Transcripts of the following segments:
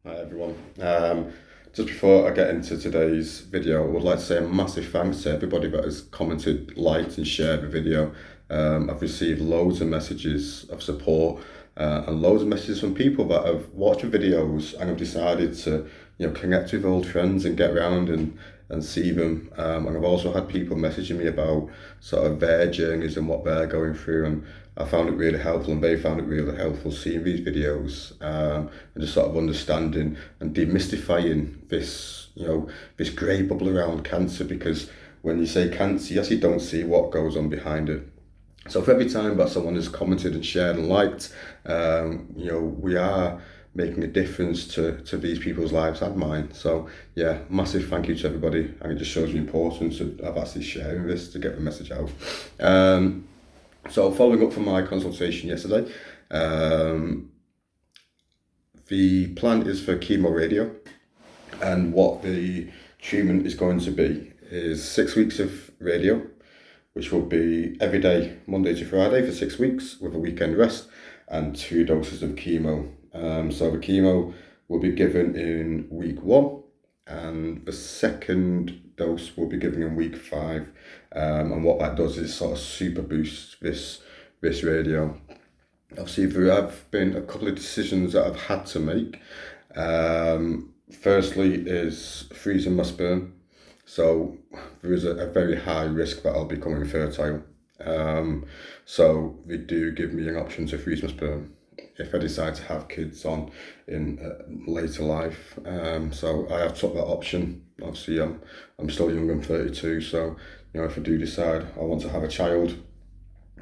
Hi everyone. Just before I get into today's video, I would like to say a massive thanks to everybody that has commented, liked and shared the video. I've received loads of messages of support and loads of messages from people that have watched the videos and have decided to, connect with old friends and get around and see them. And I've also had people messaging me about sort of their journeys and what they're going through, and I found it really helpful, and they found it really helpful seeing these videos and just sort of understanding and demystifying this, this grey bubble around cancer. Because when you say cancer, you actually don't see what goes on behind it. So for every time that someone has commented and shared and liked, we are making a difference to these people's lives and mine. So yeah, massive thank you to everybody, and it just shows the importance of actually sharing this to get the message out. So following up from my consultation yesterday, the plan is for chemoradio, and what the treatment is going to be is 6 weeks of radio, which will be every day, Monday to Friday for 6 weeks with a weekend rest, and 2 doses of chemo. So the chemo will be given in week 1, and the second dose will be given in week 5. And what that does is sort of super boost this radio. Obviously, there have been a couple of decisions that I've had to make. Firstly is freezing my sperm. So there is a very high risk that I'll become infertile. So they do give me an option to freeze my sperm if I decide to have kids on in later life. So I have took that option. Obviously, I'm still young, I'm 32, so if I do decide I want to have a child,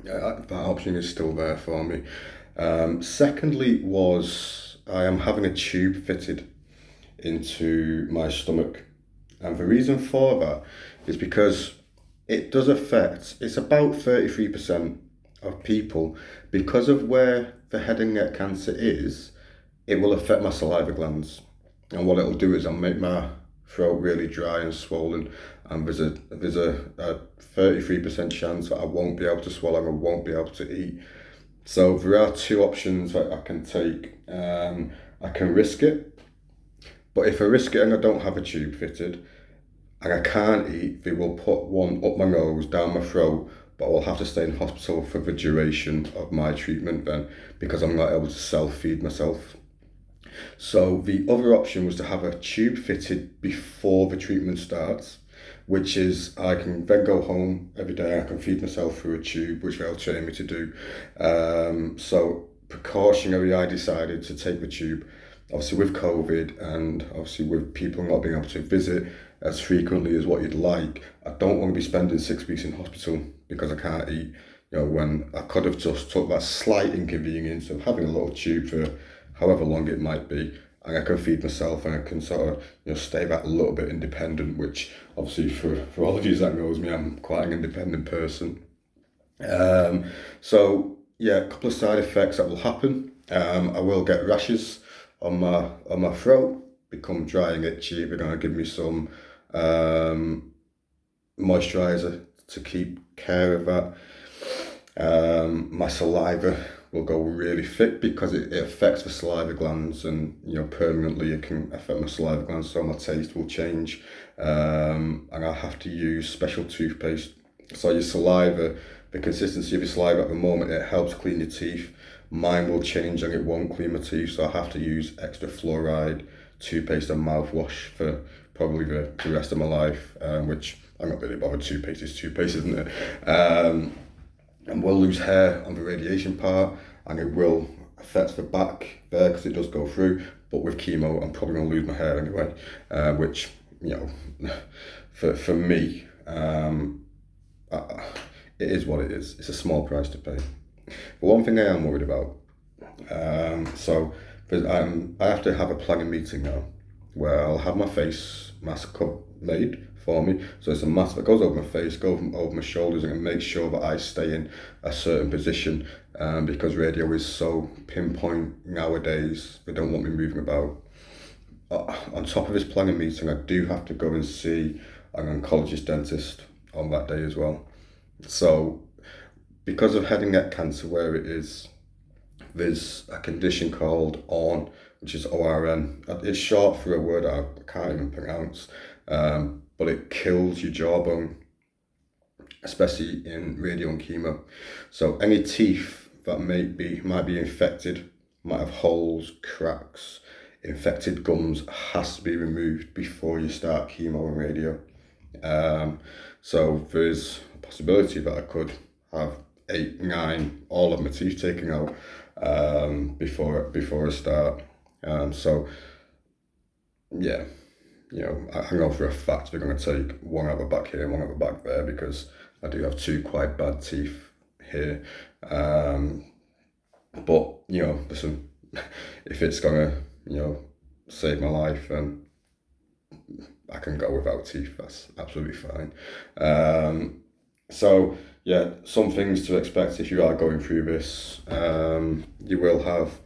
that option is still there for me. Secondly was I am having a tube fitted into my stomach. And the reason for that is because it does affect, it's about 33% of people, because of where the head and neck cancer is, it will affect my saliva glands. And what it'll do is it'll make my throat really dry and swollen. And there's a 33% chance that I won't be able to swallow and I won't be able to eat. So there are 2 options that I can take. I can risk it, but if I risk it and I don't have a tube fitted and I can't eat, they will put one up my nose, down my throat, but I'll have to stay in hospital for the duration of my treatment then, because I'm not able to self-feed myself. So the other option was to have a tube fitted before the treatment starts, which is I can then go home every day, I can feed myself through a tube, which they'll train me to do. So precautionary, I decided to take the tube. Obviously with COVID and obviously with people not being able to visit as frequently as what you'd like, I don't want to be spending 6 weeks in hospital because I can't eat, when I could have just took that slight inconvenience of having a little tube for however long it might be, and I can feed myself and I can sort of stay that little bit independent, which obviously for all of you that knows me, I'm quite an independent person. So yeah, a couple of side effects that will happen. I will get rashes on my throat, become dry and itchy. They're going to give me some moisturiser to keep care of that. My saliva will go really thick because it affects the saliva glands, and permanently it can affect my saliva glands, so my taste will change, and I'll have to use special toothpaste. So your saliva, the consistency of your saliva at the moment, it helps clean your teeth. Mine will change and it won't clean my teeth, so I have to use extra fluoride toothpaste and mouthwash for probably the rest of my life, which I'm not really bothered. Toothpaste is toothpaste, isn't it? And we'll lose hair on the radiation part, and it will affect the back there because it does go through. But with chemo, I'm probably going to lose my hair anyway, which, for me, it is what it is. It's a small price to pay. But one thing I am worried about, so I have to have a planning meeting now where I'll have my face mask made for me. So it's a mask that goes over my face, goes over my shoulders, and make sure that I stay in a certain position, because radio is so pinpoint nowadays, they don't want me moving about. On top of this planning meeting, I do have to go and see an oncologist dentist on that day as well. So because of head and neck cancer where it is, there's a condition called ORN, which is ORN. It's short for a word I can't even pronounce, but it kills your jawbone, especially in radio and chemo. So any teeth that might be infected, might have holes, cracks, infected gums, has to be removed before you start chemo and radio. So there's a possibility that I could have 8, 9, all of my teeth taken out before I start. So yeah, I know for a fact they're going to take one out the back here and one out the back there, because I do have 2 quite bad teeth here. But listen, if it's gonna save my life, then I can go without teeth. That's absolutely fine. So yeah, some things to expect if you are going through this. You will have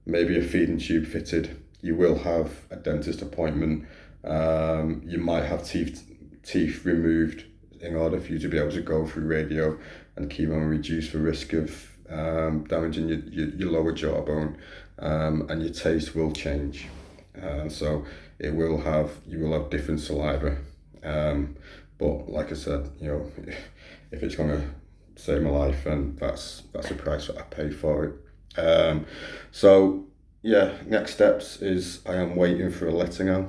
maybe a feeding tube fitted. You will have a dentist appointment. You might have teeth removed in order for you to be able to go through radio and chemo and reduce the risk of damaging your lower jawbone, and your taste will change. So you will have different saliva. But like I said, if it's going to save my life, then that's the price that I pay for it. So yeah, next steps is I am waiting for a letter now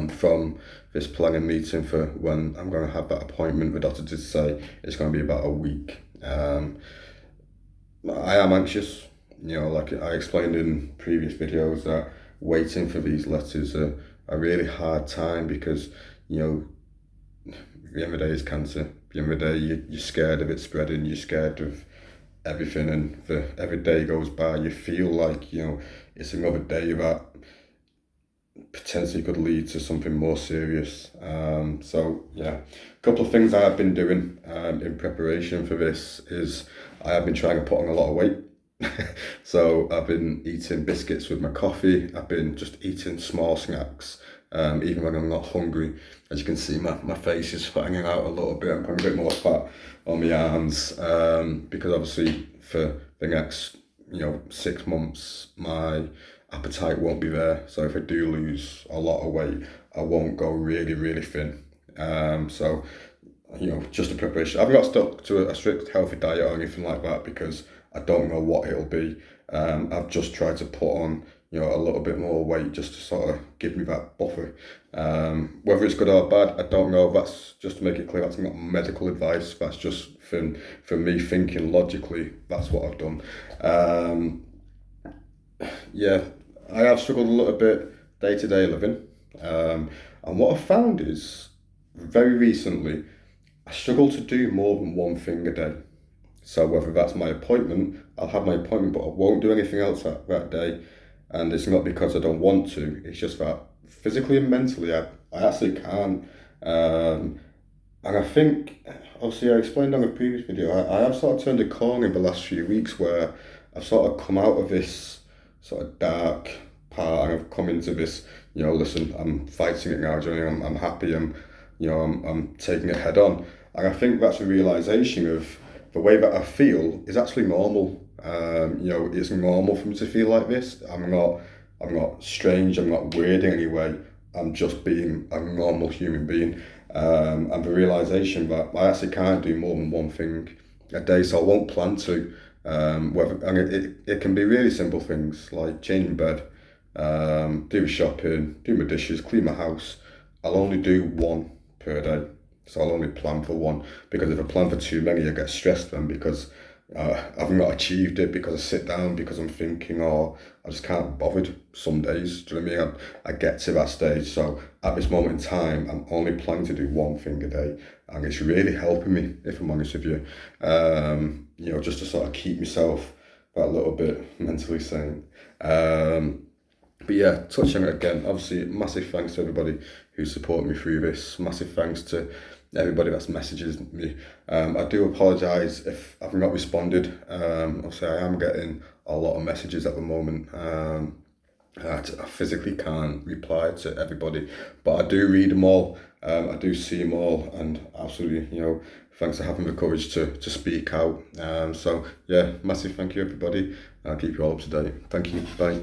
from this planning meeting for when I'm going to have that appointment. The doctor did say it's going to be about a week. I am anxious, like I explained in previous videos, that waiting for these letters are a really hard time, because at the end of the day it's cancer. At the end of the day you're scared of it spreading, you're scared of everything, and every day goes by you feel like it's another day that potentially could lead to something more serious. So yeah, a couple of things I have been doing in preparation for this is I have been trying to put on a lot of weight. So I've been eating biscuits with my coffee. I've been just eating small snacks, even when I'm not hungry. As you can see, my face is hanging out a little bit. I'm putting a bit more fat on my arms, because obviously for the next 6 months my appetite won't be there. So if I do lose a lot of weight, I won't go really, really thin. So just a preparation. I've not stuck to a strict healthy diet or anything like that, because I don't know what it'll be. I've just tried to put on a little bit more weight, just to sort of give me that buffer. Whether it's good or bad, I don't know. That's just to make it clear, that's not medical advice. That's just for me thinking logically. That's what I've done. Yeah, I have struggled a little bit day-to-day living. And what I've found is, very recently, I struggle to do more than one thing a day. So whether that's my appointment, I'll have my appointment, but I won't do anything else that day. And it's not because I don't want to, it's just that physically and mentally I actually can't. And I think, obviously I explained on a previous video, I have sort of turned a corner in the last few weeks, where I've sort of come out of this sort of dark part, and I've come into this, listen, I'm fighting it now, I'm happy, I'm taking it head on. And I think that's a realisation of the way that I feel is actually normal. It's normal for me to feel like this. I'm not strange, I'm not weird in any way. I'm just being a normal human being. And the realisation that I actually can't do more than one thing a day, so I won't plan to. It can be really simple things like changing bed, do shopping, do my dishes, clean my house. I'll only do one per day. So I'll only plan for one, because if I plan for too many, I get stressed then, because I've not achieved it, because I sit down, because I'm thinking, or I just can't be bothered some days. Do you know what I mean? I get to that stage. So at this moment in time, I'm only planning to do one thing a day, and it's really helping me, if I'm honest with you. Just to sort of keep myself that little bit mentally sane. But yeah, touching it again, obviously massive thanks to everybody who supported me through this. Massive thanks to everybody that's messages me. I do apologise if I've not responded. Obviously I am getting a lot of messages at the moment. I physically can't reply to everybody, but I do read them all. I do see them all, and absolutely, thanks for having the courage to speak out. So yeah, massive thank you everybody. I'll keep you all up to date. Thank you, bye.